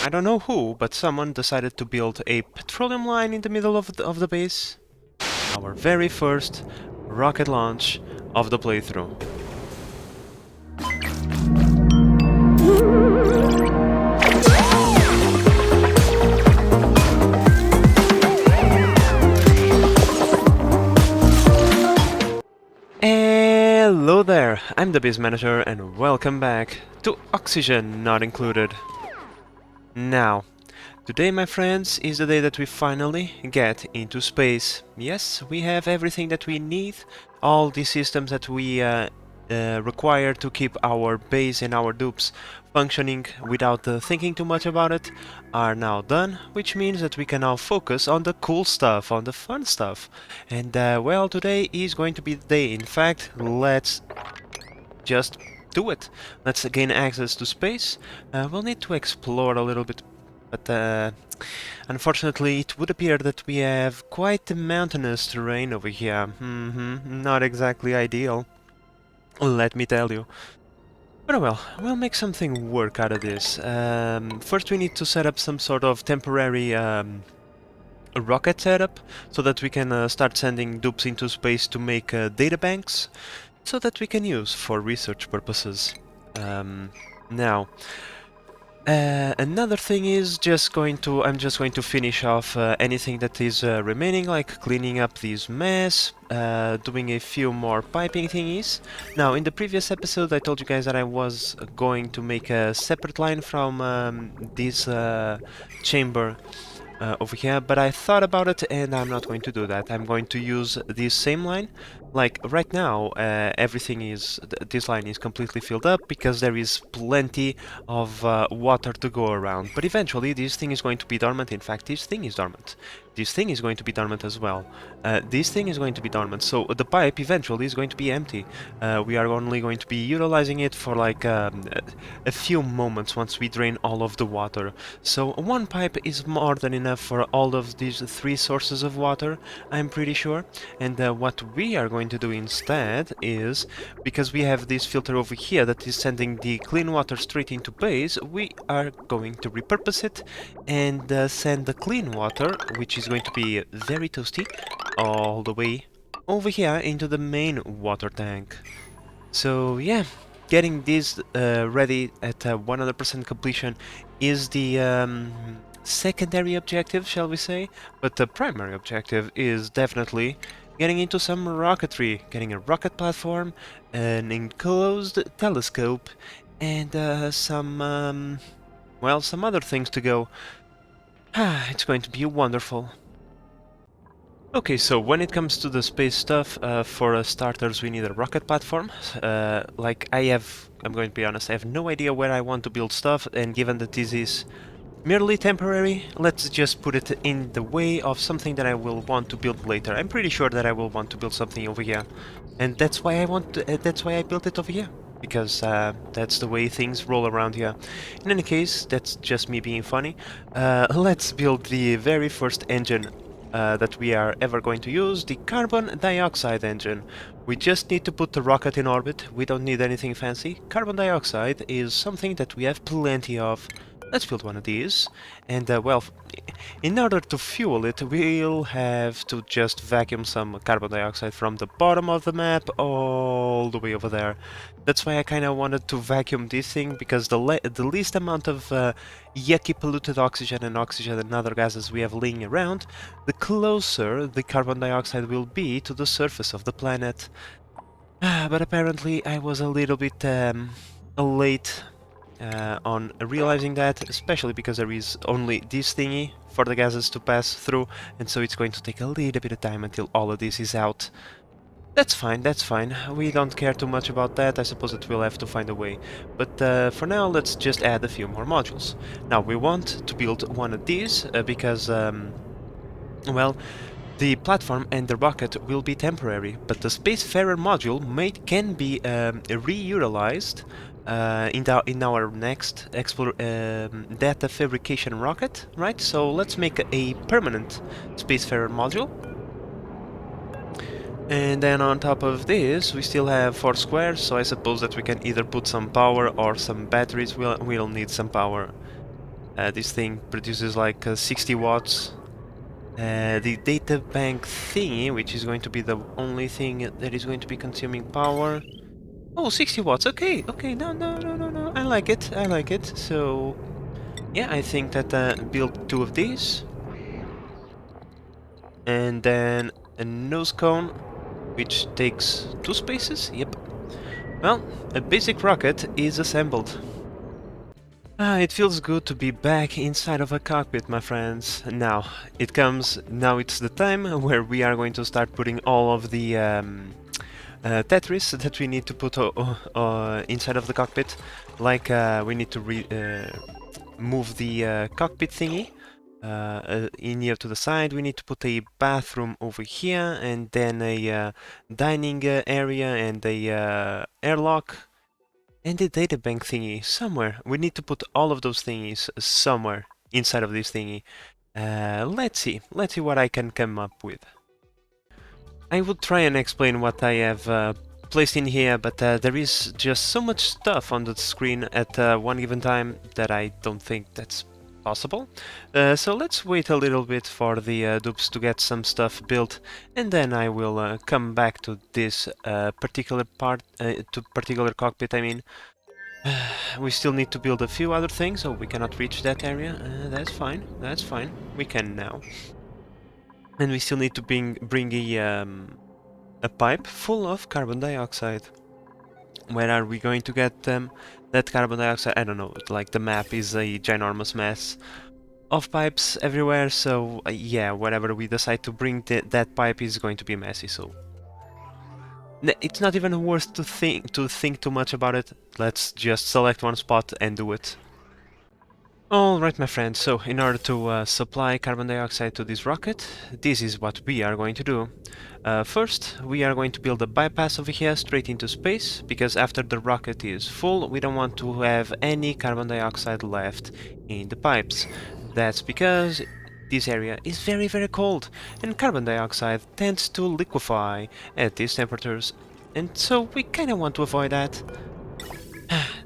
I don't know who, but someone decided to build a petroleum line in the middle of the base. Our very first rocket launch of the playthrough. Hello there, I'm the base manager and welcome back to Oxygen Not Included. Now, today, my friends, is the day that we finally get into space. Yes, we have everything that we need, all the systems that we require to keep our base and our dupes functioning without thinking too much about it are now done, which means that we can now focus on the cool stuff, on the fun stuff. And well, today is going to be the day. In fact, let's just do it. Let's gain access to space. We'll need to explore a little bit, but unfortunately it would appear that we have quite a mountainous terrain over here. Not exactly ideal, let me tell you. But well, we'll make something work out of this. First we need to set up some sort of temporary rocket setup, so that we can start sending dupes into space to make data banks, so that we can use for research purposes. Now, another thing is I'm just going to finish off anything that is remaining, like cleaning up this mess, doing a few more piping thingies. Now, in the previous episode I told you guys that I was going to make a separate line from this chamber over here, but I thought about it and I'm not going to do that. I'm going to use this same line. Like right now, this line is completely filled up because there is plenty of water to go around. But eventually, this thing is going to be dormant. In fact, this thing is dormant. This thing is going to be dormant as well. This thing is going to be dormant. So the pipe eventually is going to be empty. We are only going to be utilizing it for like a few moments once we drain all of the water. So one pipe is more than enough for all of these three sources of water, I'm pretty sure. And what we are going to do instead is, because we have this filter over here that is sending the clean water straight into base, we are going to repurpose it and send the clean water, which is going to be very toasty, all the way over here into the main water tank. So yeah, getting this ready at 100% completion is the secondary objective, shall we say, but the primary objective is definitely getting into some rocketry, getting a rocket platform, an enclosed telescope, and well, some other things to go. It's going to be wonderful. Okay, so when it comes to the space stuff, for starters we need a rocket platform. I'm going to be honest, I have no idea where I want to build stuff, and given that this is merely temporary, let's just put it in the way of something that I will want to build later. I'm pretty sure that I will want to build something over here, and that's why I built it over here, because that's the way things roll around here. In any case, that's just me being funny. Let's build the very first engine that we are ever going to use, the carbon dioxide engine. We just need to put the rocket in orbit. We don't need anything fancy. Carbon dioxide is something that we have plenty of. Let's build one of these, and well, in order to fuel it, we'll have to just vacuum some carbon dioxide from the bottom of the map all the way over there. That's why I kind of wanted to vacuum this thing, because the least amount of yucky polluted oxygen and other gases we have laying around, the closer the carbon dioxide will be to the surface of the planet. But apparently I was a little bit late on realizing that, especially because there is only this thingy for the gases to pass through, and so it's going to take a little bit of time until all of this is out. That's fine, we don't care too much about that. I suppose that we'll have to find a way, but for now let's just add a few more modules. Now we want to build one of these because well, the platform and the rocket will be temporary, but the Spacefarer module can be reutilized in our next data fabrication rocket, right? So let's make a permanent Spacefarer module. And then on top of this, we still have 4 squares, so I suppose that we can either put some power or some batteries. We'll need some power. This thing produces like 60 watts. The data bank thingy, which is going to be the only thing that is going to be consuming power. Oh, 60 watts. Okay, okay. No, no, no, no, no. I like it. I like it. So, yeah, I think that build 2 of these. And then a nose cone, which takes 2 spaces. Yep. Well, a basic rocket is assembled. It feels good to be back inside of a cockpit, my friends. Now it's the time where we are going to start putting all of the Tetris that we need to put inside of the cockpit. Like we need to move the cockpit thingy in here to the side. We need to put a bathroom over here, and then a dining area and a airlock. And the databank thingy somewhere. We need to put all of those thingies somewhere inside of this thingy. Let's see what I can come up with. I will try and explain what I have placed in here, but there is just so much stuff on the screen at one given time that I don't think that's possible. So let's wait a little bit for the dupes to get some stuff built, and then I will come back to this particular cockpit, I mean. We still need to build a few other things, so we cannot reach that area. That's fine, we can now. And we still need to bring a pipe full of carbon dioxide. Where are we going to get that carbon dioxide? I don't know, like the map is a ginormous mess of pipes everywhere, so yeah, wherever we decide to bring that pipe is going to be messy, so it's not even worth to think too much about it. Let's just select one spot and do it. Alright, my friends, so in order to supply carbon dioxide to this rocket, this is what we are going to do. First, we are going to build a bypass over here straight into space, because after the rocket is full, we don't want to have any carbon dioxide left in the pipes. That's because this area is very, very cold, and carbon dioxide tends to liquefy at these temperatures, and so we kinda want to avoid that.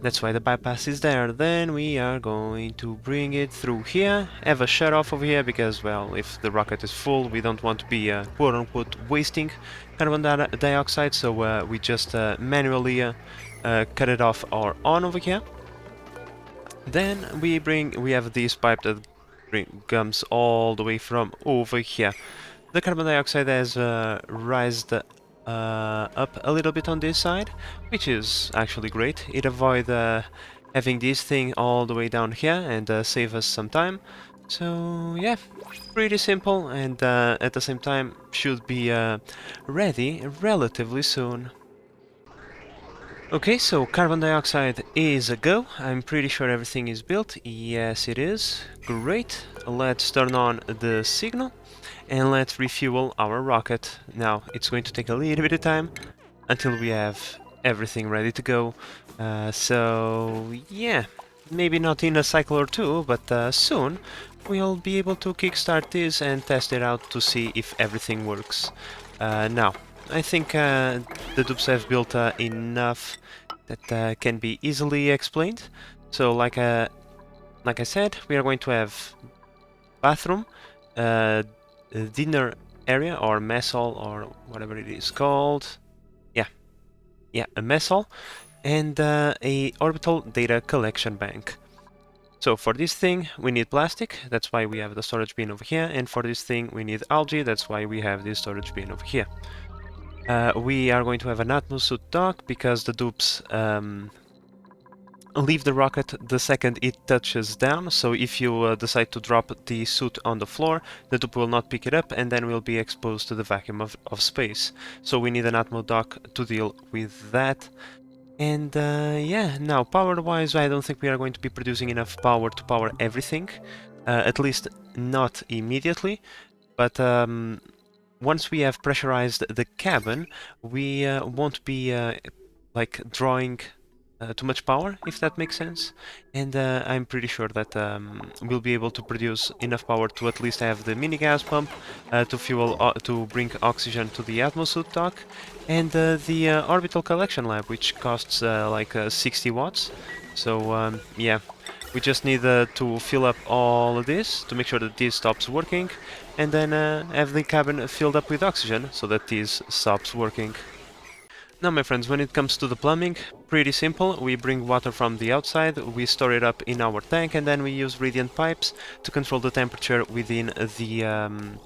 That's why the bypass is there. Then we are going to bring it through here, have a shut-off over here, because, well, if the rocket is full, we don't want to be quote-unquote wasting carbon dioxide, so we just manually cut it off or on over here. Then we have this pipe that comes all the way from over here. The carbon dioxide has raised up a little bit on this side, which is actually great. It avoids having this thing all the way down here and save us some time. So yeah, pretty simple, and at the same time should be ready relatively soon. Okay, so carbon dioxide is a go. I'm pretty sure everything is built. Yes, it is. Great. Let's turn on the signal and let's refuel our rocket. Now, it's going to take a little bit of time until we have everything ready to go. So, yeah, maybe not in a cycle or two, but soon we'll be able to kickstart this and test it out to see if everything works. Now, I think the dupes have built enough that can be easily explained. So, like I said, we are going to have bathroom, dinner area or mess hall or whatever it is called. Yeah, a mess hall, and a orbital data collection bank. So for this thing we need plastic, that's why we have the storage bin over here, and for this thing we need algae, that's why we have this storage bin over here. We are going to have an atmosuit dock because the dupes leave the rocket the second it touches down, so if you decide to drop the suit on the floor, the dupe will not pick it up and then will be exposed to the vacuum of space. So we need an atmo dock to deal with that. And yeah, now power-wise, I don't think we are going to be producing enough power to power everything, at least not immediately, but once we have pressurized the cabin, we won't be like drawing too much power, if that makes sense, and I'm pretty sure that we'll be able to produce enough power to at least have the mini gas pump to fuel to bring oxygen to the atmosuit dock, and the orbital collection lab, which costs like 60 watts. So yeah, We just need to fill up all of this to make sure that this stops working, and then have the cabin filled up with oxygen so that this stops working. Now, my friends, when it comes to the plumbing, pretty simple. We bring water from the outside, we store it up in our tank, and then we use radiant pipes to control the temperature within the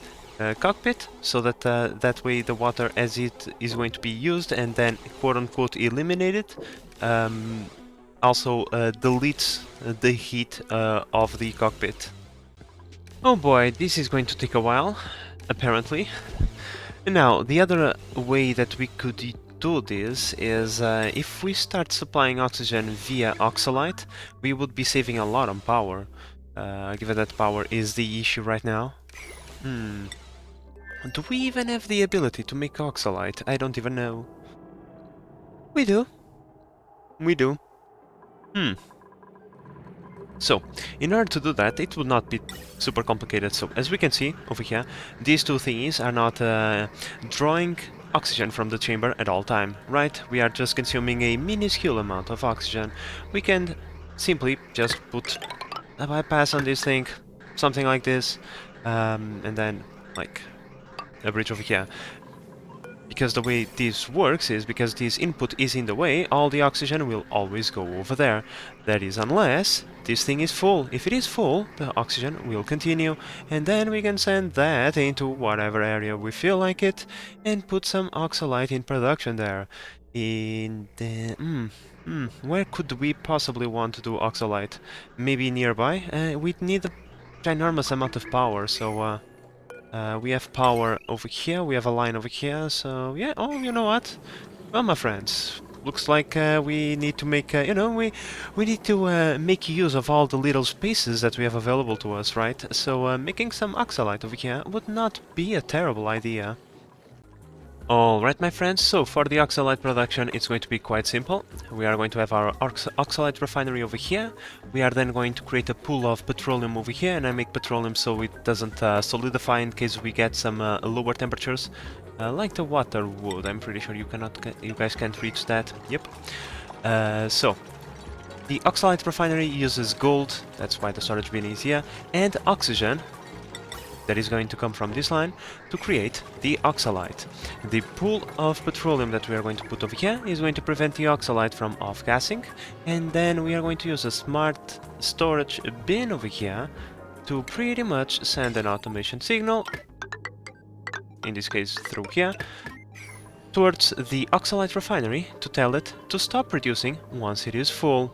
cockpit, so that that way the water as it is going to be used and then quote-unquote eliminated also deletes the heat of the cockpit. Oh boy, this is going to take a while, apparently. Now, the other way that we could do this is if we start supplying oxygen via Oxalite, we would be saving a lot on power, given that power is the issue right now. Do we even have the ability to make Oxalite? I don't even know. We do. We do. So, in order to do that, it would not be super complicated. So, as we can see over here, these two thingies are not drawing oxygen from the chamber at all time, right? We are just consuming a minuscule amount of oxygen. We can simply just put a bypass on this thing, something like this, and then, like, a bridge over here. Because the way this works is because this input is in the way, all the oxygen will always go over there. That is unless this thing is full. If it is full, the oxygen will continue, and then we can send that into whatever area we feel like it, and put some oxalite in production there. In the... where could we possibly want to do oxalite? Maybe nearby? We'd need a ginormous amount of power, so... we have power over here, we have a line over here, so yeah, oh, you know what? Well, my friends, looks like we need to make, you know, we need to make use of all the little spaces that we have available to us, right? So making some oxalite over here would not be a terrible idea. Alright, my friends, so for the Oxalite production it's going to be quite simple. We are going to have our Oxalite refinery over here. We are then going to create a pool of petroleum over here, and I make petroleum so it doesn't solidify in case we get some lower temperatures. Like the water would, I'm pretty sure you guys can't reach that. Yep. So, the Oxalite refinery uses gold, that's why the storage bin is here, and oxygen, that is going to come from this line to create the oxalite. The pool of petroleum that we are going to put over here is going to prevent the oxalite from off-gassing, and then we are going to use a smart storage bin over here to pretty much send an automation signal, in this case through here, towards the oxalite refinery to tell it to stop producing once it is full.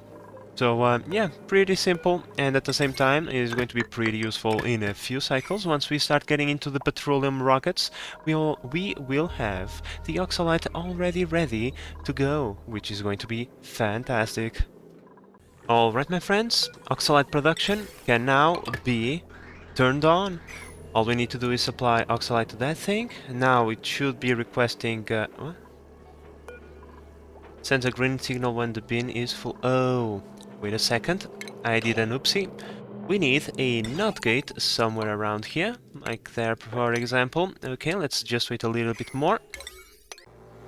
So yeah, pretty simple, and at the same time it is going to be pretty useful in a few cycles. Once we start getting into the petroleum rockets, we will have the oxalite already ready to go, which is going to be fantastic. Alright, my friends, oxalite production can now be turned on. All we need to do is supply oxalite to that thing. Now it should be requesting... what? Sends a green signal when the bin is full. Oh, wait a second, I did an oopsie. We need a NOT gate somewhere around here, like there for example. Okay, let's just wait a little bit more.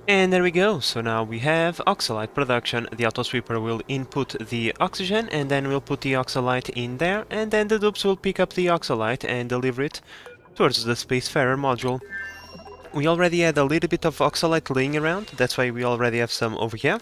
And there we go, so now we have oxalite production. The autosweeper will input the oxygen, and then we'll put the oxalite in there, and then the dupes will pick up the oxalite and deliver it towards the Spacefarer module. We already had a little bit of oxalite laying around, that's why we already have some over here.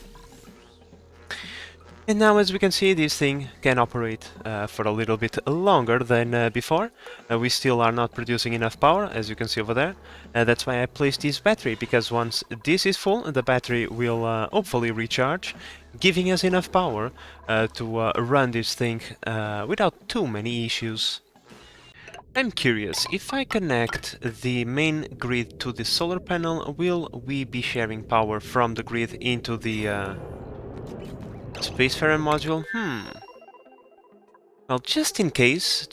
And now, as we can see, this thing can operate for a little bit longer than before. We still are not producing enough power, as you can see over there. That's why I placed this battery, because once this is full, the battery will hopefully recharge, giving us enough power to run this thing without too many issues. I'm curious, if I connect the main grid to the solar panel, will we be sharing power from the grid into the Spacefarer module? Well, just in case,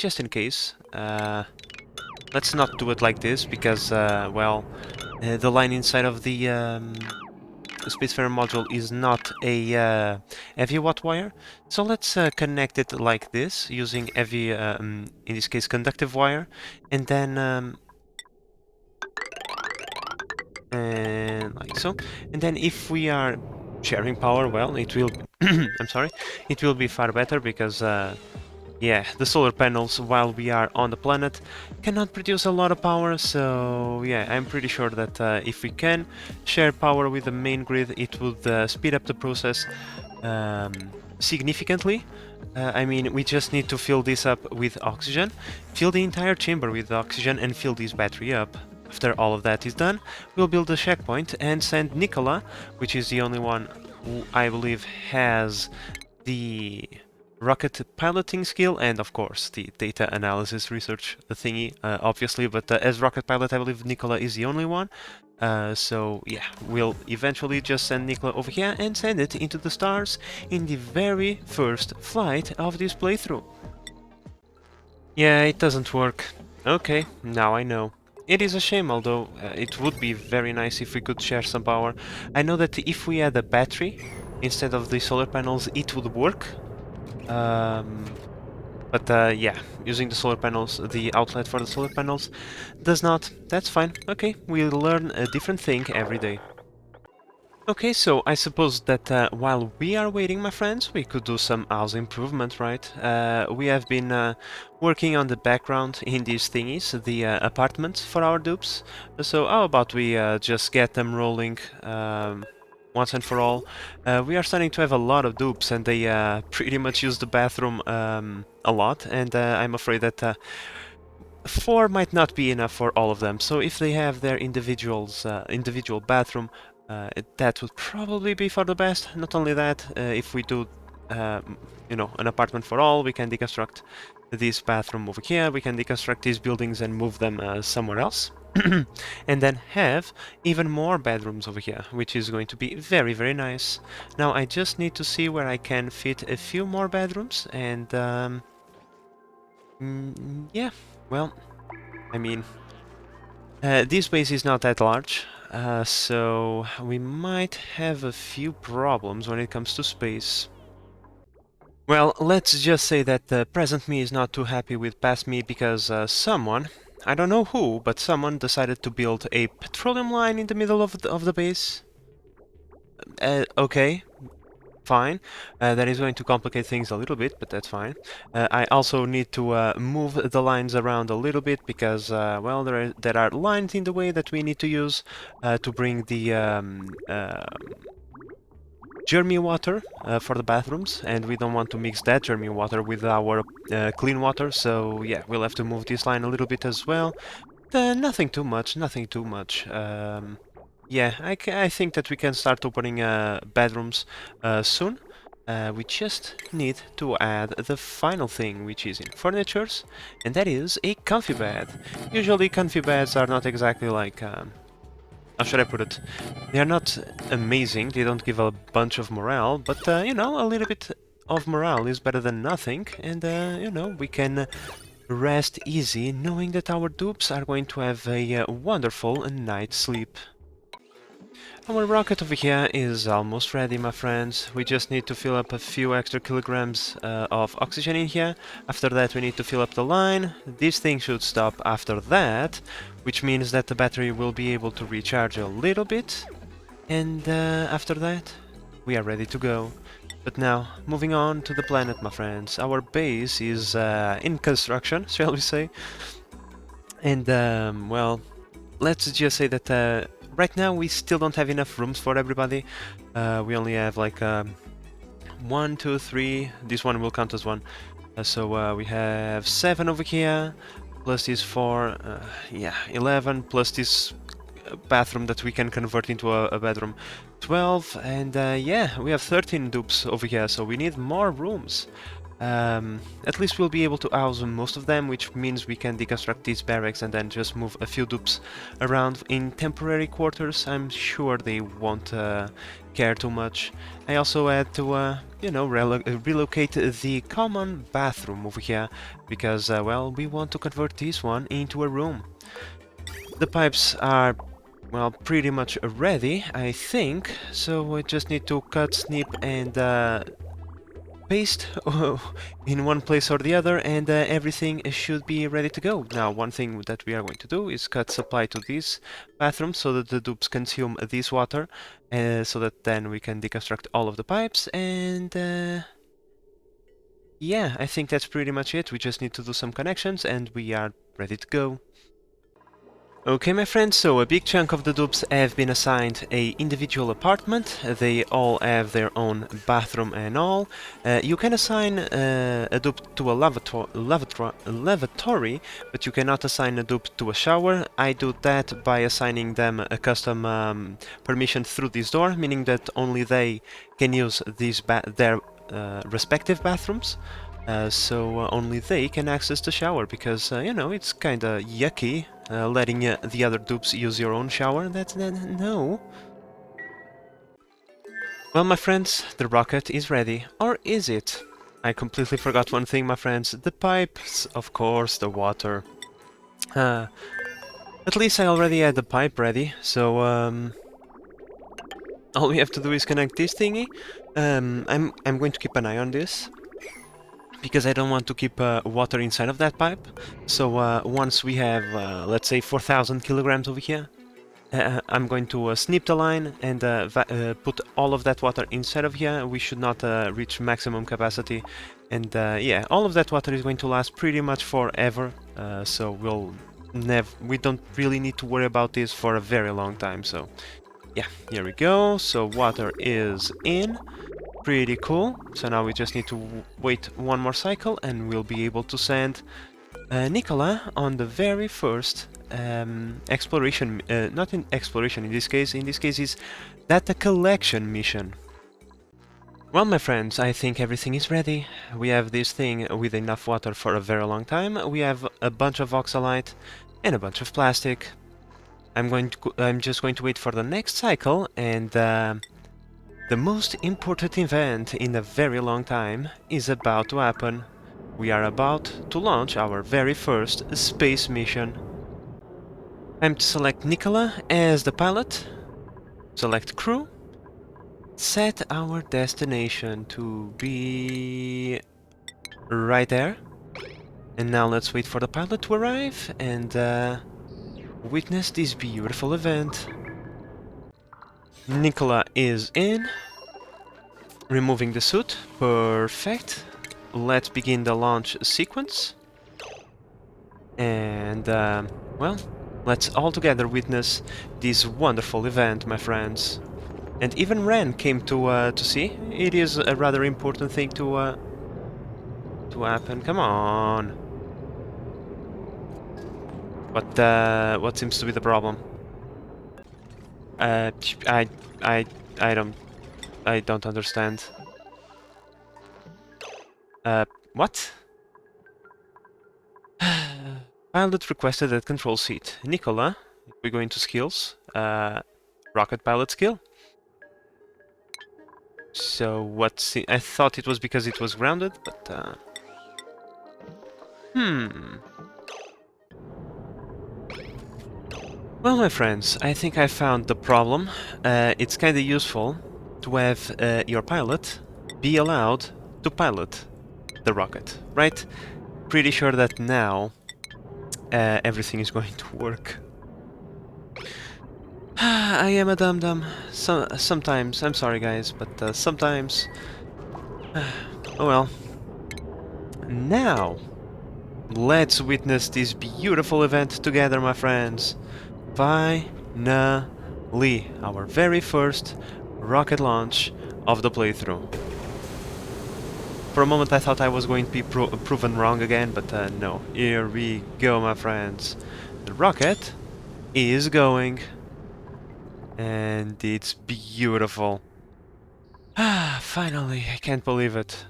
let's not do it like this, because, well, the line inside of the Spacefarer module is not a heavy watt wire, so let's connect it like this, using heavy, in this case, conductive wire, and then, and like so, and then if we are sharing power, well, it will... I'm sorry, it will be far better because, yeah, the solar panels, while we are on the planet, cannot produce a lot of power, so yeah, I'm pretty sure that if we can share power with the main grid, it would speed up the process um, significantly. I mean, we just need to fill this up with oxygen, fill the entire chamber with oxygen, and fill this battery up. After all of that is done, we'll build a checkpoint and send Nicola, which is the only one who I believe has the rocket piloting skill and of course the data analysis research thingy, obviously, but as rocket pilot I believe Nicola is the only one. So yeah, we'll eventually just send Nicola over here and send it into the stars in the very first flight of this playthrough. Yeah, it doesn't work. Okay, now I know. It is a shame, although it would be very nice if we could share some power. I know that if we had a battery instead of the solar panels, it would work. But yeah, using the solar panels, the outlet for the solar panels, does not. That's fine. Okay, we learn a different thing every day. Okay, so I suppose that while we are waiting, my friends, we could do some house improvement, right? We have been working on the background in these thingies, the apartments for our dupes. So how about we just get them rolling once and for all? We are starting to have a lot of dupes, and they pretty much use the bathroom a lot, and I'm afraid that 4 might not be enough for all of them. So if they have their individual bathroom, that would probably be for the best. Not only that, if we do, you know, an apartment for all, we can deconstruct this bathroom over here, we can deconstruct these buildings and move them somewhere else. And then have even more bedrooms over here, which is going to be very, very nice. Now I just need to see where I can fit a few more bedrooms, and yeah, well, I mean, this base is not that large, so we might have a few problems when it comes to space. Well, let's just say that the present me is not too happy with past me because someone, I don't know who, but someone decided to build a petroleum line in the middle of the base. Okay, fine. That is going to complicate things a little bit, but that's fine. I also need to move the lines around a little bit because, well, there are lines in the way that we need to use to bring the Germy water for the bathrooms, and we don't want to mix that Germy water with our clean water, so yeah, we'll have to move this line a little bit as well. Nothing too much, nothing too much. Yeah, I think that we can start opening bedrooms soon. We just need to add the final thing, which is in furnitures, and that is a comfy bed. Usually comfy beds are not exactly like... how should I put it? They are not amazing, they don't give a bunch of morale, but, you know, a little bit of morale is better than nothing, and, you know, we can rest easy knowing that our dupes are going to have a wonderful night's sleep. Our rocket over here is almost ready, my friends. We just need to fill up a few extra kilograms of oxygen in here. After that we need to fill up the line. This thing should stop after that, which means that the battery will be able to recharge a little bit. And after that, we are ready to go. But now, moving on to the planet, my friends. Our base is in construction, shall we say. And, well, let's just say that right now we still don't have enough rooms for everybody. We only have like 1, 2, 3. This one will count as one. So we have 7 over here, plus these 4, yeah, 11, plus this bathroom that we can convert into a bedroom, 12, and yeah, we have 13 dupes over here, so we need more rooms. At least we'll be able to house most of them, which means we can deconstruct these barracks and then just move a few dupes around in temporary quarters. I'm sure they won't care too much. I also had to, you know, relocate the common bathroom over here, because, well, we want to convert this one into a room. The pipes are, well, pretty much ready, I think, so we just need to cut, snip, and paste in one place or the other, and everything should be ready to go. Now, one thing that we are going to do is cut supply to this bathroom so that the dupes consume this water, so that then we can deconstruct all of the pipes, and yeah, I think that's pretty much it. We just need to do some connections, and we are ready to go. Okay, my friends, so a big chunk of the dupes have been assigned a individual apartment. They all have their own bathroom and all. You can assign a dupe to a lavatory, but you cannot assign a dupe to a shower. I do that by assigning them a custom permission through this door, meaning that only they can use their respective bathrooms. So only they can access the shower, because, you know, it's kinda yucky letting the other dupes use your own shower. No. Well, my friends, the rocket is ready. Or is it? I completely forgot one thing, my friends. The pipes, of course, the water. At least I already had the pipe ready, so all we have to do is connect this thingy. I'm going to keep an eye on this, because I don't want to keep water inside of that pipe. So once we have, let's say, 4,000 kilograms over here, I'm going to snip the line and put all of that water inside of here. We should not reach maximum capacity. And yeah, all of that water is going to last pretty much forever. So we don't really need to worry about this for a very long time. So yeah, here we go. So water is in. Pretty cool. So now we just need to wait one more cycle, and we'll be able to send Nicola on the very first exploration, not in exploration in this case is data collection mission. Well, my friends, I think everything is ready. We have this thing with enough water for a very long time. We have a bunch of oxalite and a bunch of plastic. I'm just going to wait for the next cycle, and the most important event in a very long time is about to happen. We are about to launch our very first space mission. Time to select Nicola as the pilot, select crew, set our destination to be right there. And now let's wait for the pilot to arrive and witness this beautiful event. Nicola is in, removing the suit. Perfect. Let's begin the launch sequence. And, well, let's all together witness this wonderful event, my friends. And even Ren came to see. It is a rather important thing to happen. Come on. What seems to be the problem? I don't understand. What? Pilot requested at control seat. Nicola, we go into skills. Rocket pilot skill. So what's... I thought it was because it was grounded, but... Well, my friends, I think I found the problem. It's kinda useful to have your pilot be allowed to pilot the rocket, right? Pretty sure that now everything is going to work. I am a dum-dum. Sometimes, I'm sorry guys, but sometimes... oh well. Now, let's witness this beautiful event together, my friends. Finally, our very first rocket launch of the playthrough. For a moment I thought I was going to be proven wrong again, but no. Here we go, my friends. The rocket is going. And it's beautiful. Ah, finally, I can't believe it.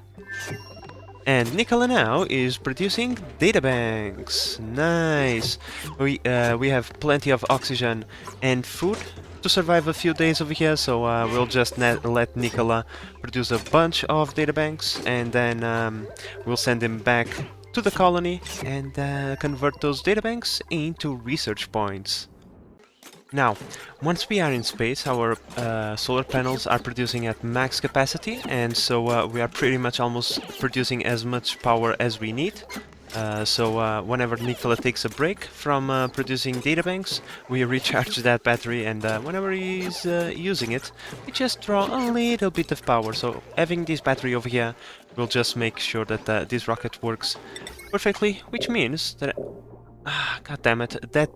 And Nicola now is producing databanks. Nice. We have plenty of oxygen and food to survive a few days over here, so we'll just let Nicola produce a bunch of databanks, and then we'll send him back to the colony and convert those databanks into research points. Now, once we are in space, our solar panels are producing at max capacity, and so we are pretty much almost producing as much power as we need. Whenever Nikola takes a break from producing databanks, we recharge that battery, and whenever he's using it, we just draw a little bit of power. So having this battery over here will just make sure that this rocket works perfectly, which means that... God damn it, that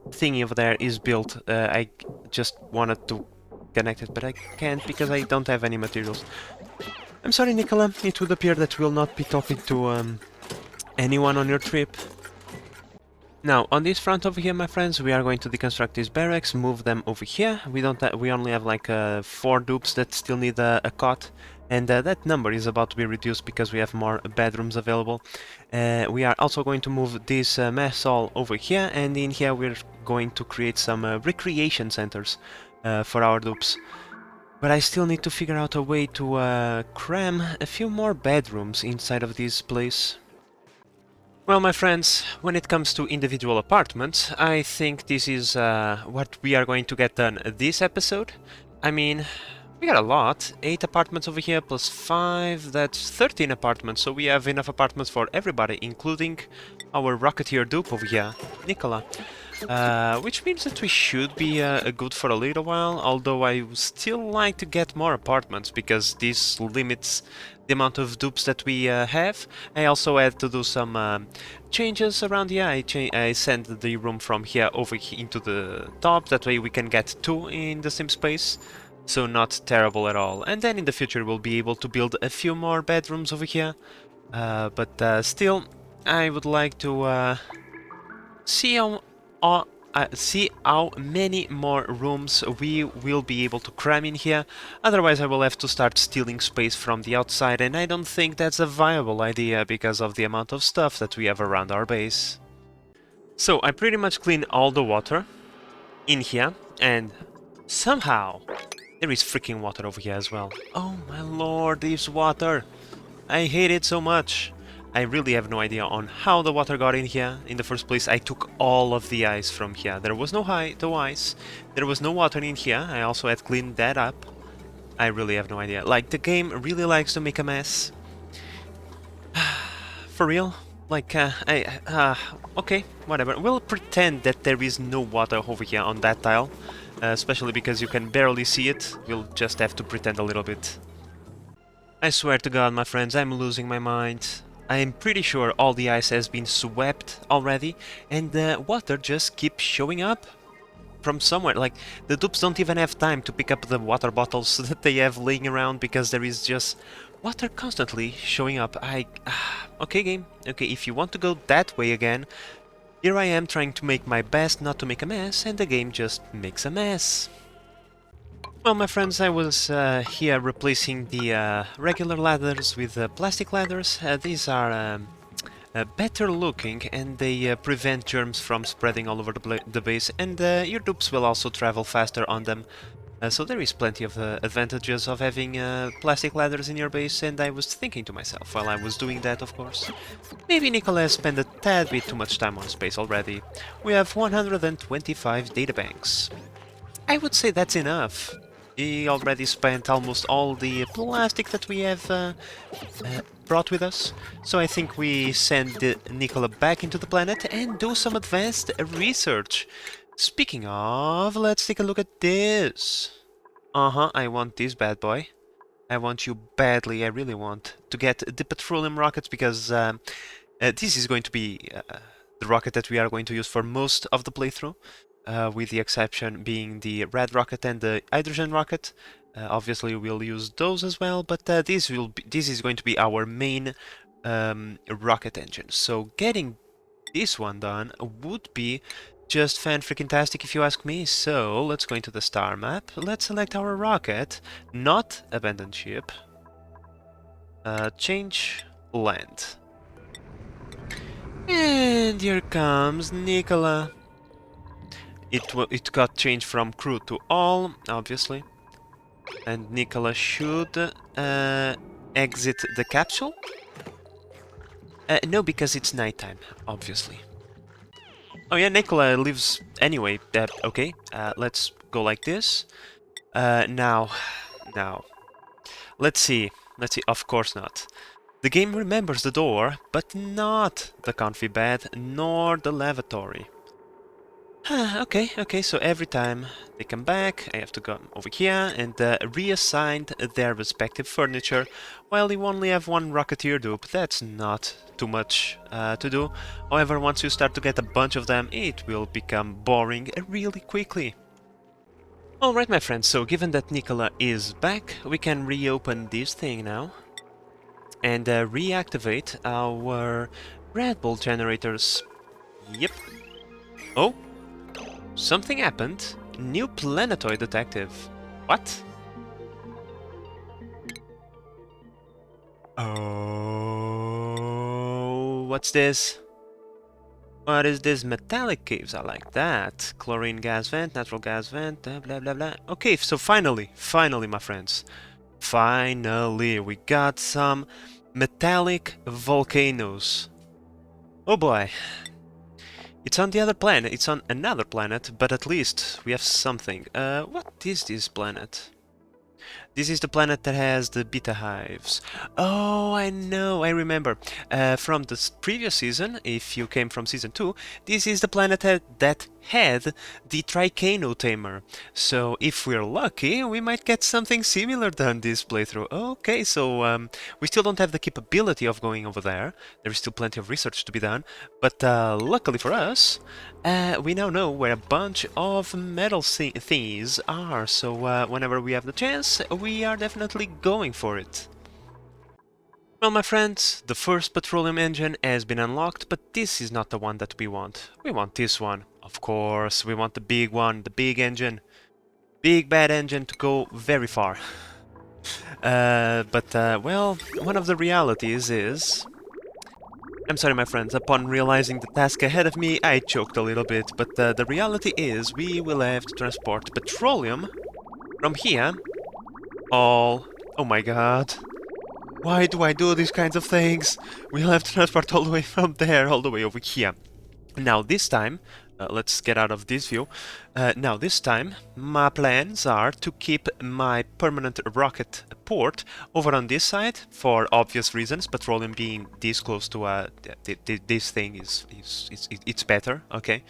thingy over there is built. I just wanted to connect it, but I can't because I don't have any materials. I'm sorry, Nicola. It would appear that we'll not be talking to anyone on your trip. Now, on this front over here, my friends, we are going to deconstruct these barracks, move them over here. We only have like 4 dupes that still need a cot, and that number is about to be reduced because we have more bedrooms available. We are also going to move this mess hall over here, and in here we're going to create some recreation centers for our dupes. But I still need to figure out a way to cram a few more bedrooms inside of this place. Well, my friends, when it comes to individual apartments, I think this is what we are going to get done this episode. I mean, we got a lot. 8 apartments over here plus 5, that's 13 apartments, so we have enough apartments for everybody, including our Rocketeer dupe over here, Nicola. Which means that we should be good for a little while, although I would still like to get more apartments, because this limits the amount of dupes that we have. I also had to do some changes around here. I sent the room from here over into the top, that way we can get 2 in the same space. So not terrible at all. And then in the future we'll be able to build a few more bedrooms over here. Still, I would like to see how many more rooms we will be able to cram in here. Otherwise I will have to start stealing space from the outside, and I don't think that's a viable idea because of the amount of stuff that we have around our base. So I pretty much cleaned all the water in here, and somehow there is freaking water over here as well. Oh my lord, this water! I hate it so much. I really have no idea on how the water got in here. In the first place, I took all of the ice from here. There was no ice, there was no water in here. I also had cleaned that up. I really have no idea. Like, the game really likes to make a mess. For real? Like, okay, whatever. We'll pretend that there is no water over here on that tile. Especially because you can barely see it. We'll just have to pretend a little bit. I swear to God, my friends, I'm losing my mind. I'm pretty sure all the ice has been swept already, and the water just keeps showing up from somewhere. Like, the dupes don't even have time to pick up the water bottles that they have laying around, because there is just water constantly showing up. Okay, game. Okay, if you want to go that way again, here I am trying to make my best not to make a mess, and the game just makes a mess. Well, my friends, I was here replacing the regular ladders with plastic ladders. These are better looking, and they prevent germs from spreading all over the base, and your dupes will also travel faster on them. So there is plenty of advantages of having plastic ladders in your base, and I was thinking to myself while I was doing that, of course, maybe Nicholas spent a tad bit too much time on space already. We have 125 databanks. I would say that's enough. He already spent almost all the plastic that we have brought with us, so I think we send Nicola back into the planet and do some advanced research. Speaking of, let's take a look at this. I want this bad boy. I want you badly, I really want to get the petroleum rockets, because this is going to be the rocket that we are going to use for most of the playthrough, with the exception being the red rocket and the hydrogen rocket. Obviously we'll use those as well, but this is going to be our main rocket engine. So getting this one done would be just fan-freaking-tastic if you ask me. So let's go into the star map. Let's select our rocket, not abandoned ship. Change land. And here comes Nicola. It got changed from crew to all, obviously. And Nicola should exit the capsule. No, because it's nighttime, obviously. Oh yeah, Nikola lives anyway. Okay, let's go like this. Now, let's see. Let's see. Of course not. The game remembers the door, but not the comfy bed, nor the lavatory. Okay, so every time they come back, I have to go over here and reassign their respective furniture, while you only have one Rocketeer dupe. That's not too much to do. However, once you start to get a bunch of them, it will become boring really quickly. Alright, my friends, so given that Nikola is back, we can reopen this thing now and reactivate our Red Bull generators. Yep. Oh, something happened. New planetoid detective. What? Oh, what's this? What is this? Metallic caves, I like that. Chlorine gas vent, natural gas vent, blah blah blah. Okay, so finally, my friends. Finally, we got some metallic volcanoes. Oh boy. It's on the other planet, it's on another planet, but at least we have something. What is this planet? This is the planet that has the beta hives. Oh, I know, I remember. From the previous season, if you came from season 2, this is the planet that had the Tricano tamer. So if we're lucky, we might get something similar done this playthrough. Okay, so we still don't have the capability of going over there. There is still plenty of research to be done. But luckily for us, we now know where a bunch of metal things are. So whenever we have the chance, we are definitely going for it. Well, my friends, the first petroleum engine has been unlocked, but this is not the one that we want. We want this one. Of course, we want the big one, the big engine. Big bad engine to go very far. Well, one of the realities is... I'm sorry, my friends, upon realizing the task ahead of me, I choked a little bit, but the reality is we will have to transport petroleum from here all... Oh my god. Why do I do these kinds of things? We'll have to transport all the way from there, all the way over here. Now this time, let's get out of this view. Now this time, my plans are to keep my permanent rocket port over on this side, for obvious reasons. Petroleum being this close to this thing it's better, okay?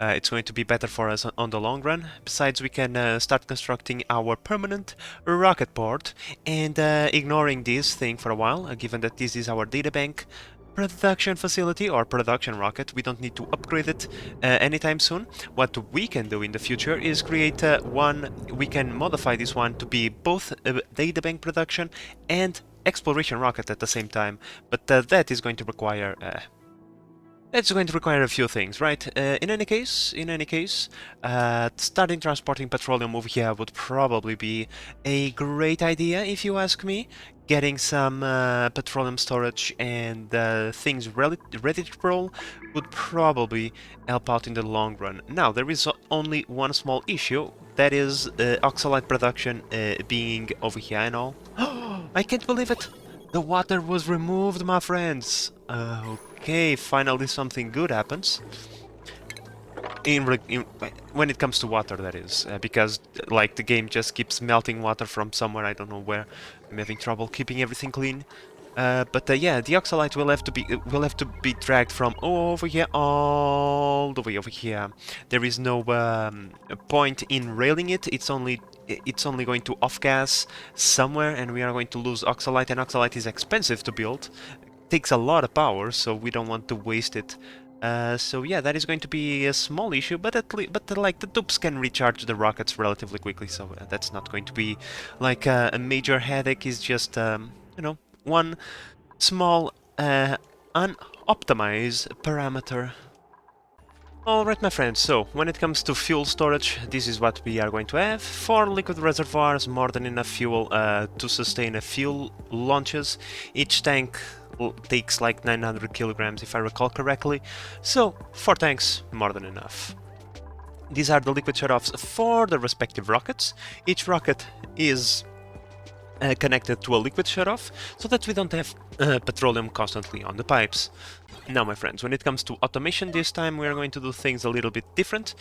It's going to be better for us on the long run. Besides, we can start constructing our permanent rocket port and ignoring this thing for a while, given that this is our databank production facility or production rocket. We don't need to upgrade it anytime soon. What we can do in the future is create one. We can modify this one to be both databank production and exploration rocket at the same time, but that is going to require it's going to require a few things, right? In any case, starting transporting petroleum over here would probably be a great idea, if you ask me. Getting some petroleum storage and things ready to roll would probably help out in the long run. Now, there is only one small issue, that is Oxalite Production being over here and all. I can't believe it! The water was removed, my friends! Okay, finally something good happens. When it comes to water, that is, because like the game just keeps melting water from somewhere, I don't know where. I'm having trouble keeping everything clean. Yeah, the oxalite will have to be dragged from over here all the way over here. There is no point in railing it. It's only going to off gas somewhere, and we are going to lose oxalite. And oxalite is expensive to build. It takes a lot of power, so we don't want to waste it. So yeah, that is going to be a small issue, but like the dupes can recharge the rockets relatively quickly, so that's not going to be like a major headache. It's just you know, one small unoptimized parameter. Alright, my friends, so when it comes to fuel storage, this is what we are going to have. 4 liquid reservoirs, more than enough fuel to sustain a few launches. Each tank takes like 900 kilograms if I recall correctly, so 4 tanks, more than enough. These are the liquid shut-offs for the respective rockets. Each rocket is connected to a liquid shutoff, so that we don't have petroleum constantly on the pipes. Now, my friends, when it comes to automation this time, we are going to do things a little bit different,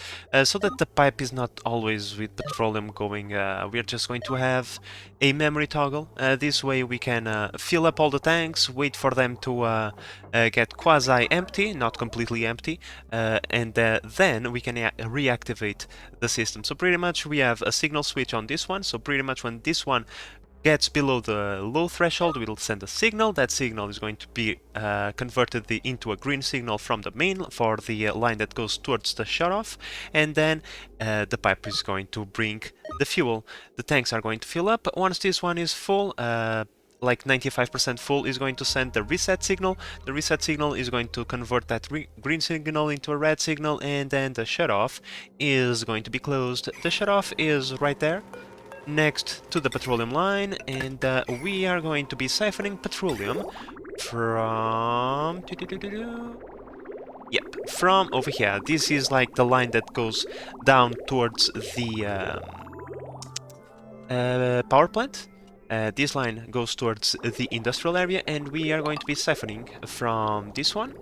so that the pipe is not always with petroleum going. We are just going to have a memory toggle. This way we can fill up all the tanks, wait for them to get quasi-empty, not completely empty, and then we can reactivate the system. So pretty much we have a signal switch on this one, so pretty much when this one gets below the low threshold, we'll send a signal. That signal is going to be converted into a green signal from the main for the line that goes towards the shutoff, and then the pipe is going to bring the fuel. The tanks are going to fill up. Once this one is full, like 95% full, is going to send the reset signal. The reset signal is going to convert that green signal into a red signal, and then the shutoff is going to be closed. The shutoff is right there, next to the petroleum line, and we are going to be siphoning petroleum from... Yep, from over here. This is like the line that goes down towards the power plant. This line goes towards the industrial area, and we are going to be siphoning from this one.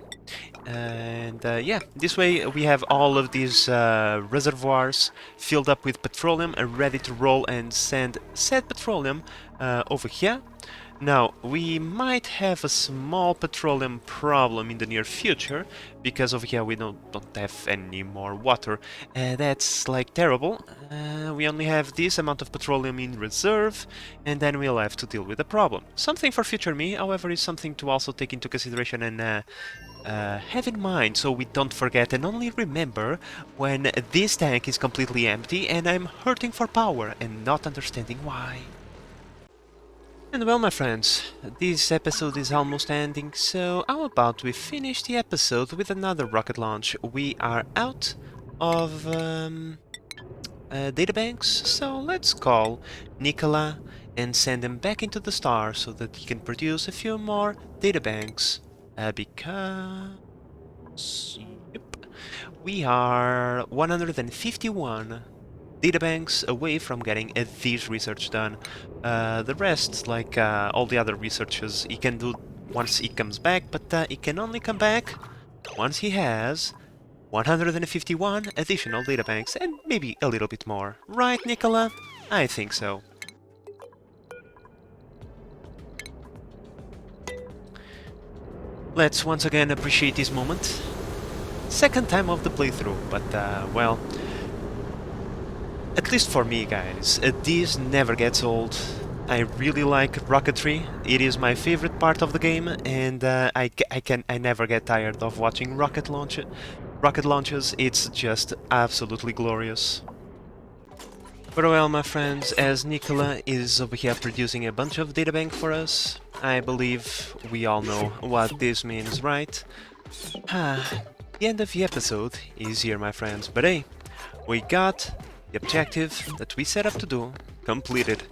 And yeah, this way we have all of these reservoirs filled up with petroleum and ready to roll and send said petroleum over here. Now, we might have a small petroleum problem in the near future, because over here we don't have any more water. That's like terrible. We only have this amount of petroleum in reserve, and then we'll have to deal with the problem. Something for future me, however, is something to also take into consideration and have in mind, so we don't forget and only remember when this tank is completely empty and I'm hurting for power and not understanding why. And well, my friends, this episode is almost ending, so how about we finish the episode with another rocket launch? We are out of databanks, so let's call Nikola and send him back into the star so that he can produce a few more databanks. Because... Yep, we are 151 databanks away from getting this research done. The rest, like all the other researches, he can do once he comes back, but he can only come back once he has 151 additional databanks, and maybe a little bit more. Right, Nikola? I think so. Let's once again appreciate this moment. Second time of the playthrough, but well, at least for me, guys, this never gets old. I really like rocketry. It is my favorite part of the game, and I never get tired of watching rocket launches. It's just absolutely glorious. But well, my friends, as Nikola is over here producing a bunch of databank for us, I believe we all know what this means, right? The end of the episode is here, my friends, but hey, we got the objective that we set up to do completed.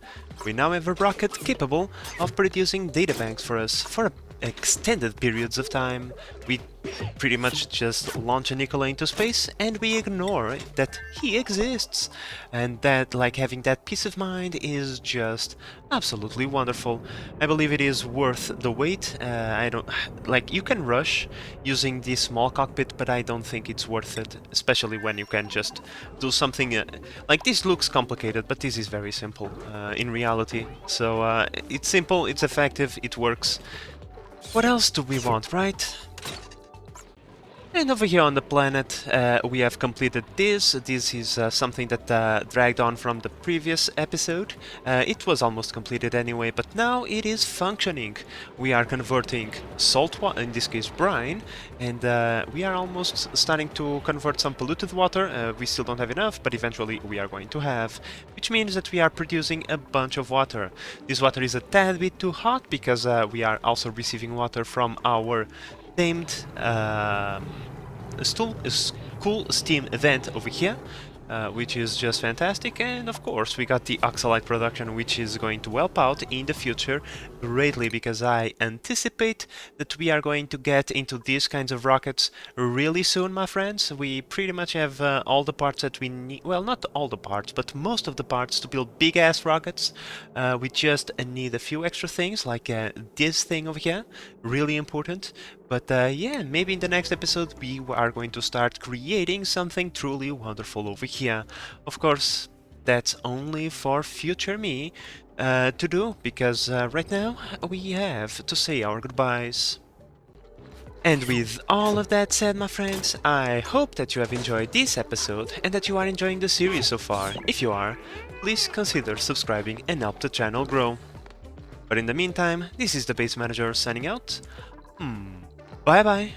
We now have a rocket capable of producing databanks for us for extended periods of time. We pretty much just launch a Nikola into space and we ignore that he exists. And that, like, having that peace of mind is just absolutely wonderful. I believe it is worth the wait. I don't... Like, you can rush using this small cockpit, but I don't think it's worth it. Especially when you can just do something... like, this looks complicated, but this is very simple in reality. So, it's simple, it's effective, it works. What else do we want, right? And over here on the planet, we have completed this. This is something that dragged on from the previous episode. It was almost completed anyway, but now it is functioning. We are converting salt water, in this case brine, and we are almost starting to convert some polluted water. We still don't have enough, but eventually we are going to have, which means that we are producing a bunch of water. This water is a tad bit too hot because we are also receiving water from our tamed cool steam event over here, which is just fantastic. And of course, we got the Oxalite Production, which is going to help out in the future greatly, because I anticipate that we are going to get into these kinds of rockets really soon, my friends. We pretty much have all the parts that we need. Well, not all the parts, but most of the parts to build big-ass rockets. We just need a few extra things, like this thing over here, really important. But yeah, maybe in the next episode we are going to start creating something truly wonderful over here. Of course, that's only for future me to do, because right now we have to say our goodbyes. And with all of that said, my friends, I hope that you have enjoyed this episode and that you are enjoying the series so far. If you are, please consider subscribing and help the channel grow. But in the meantime, this is the Base Manager signing out. Bye bye!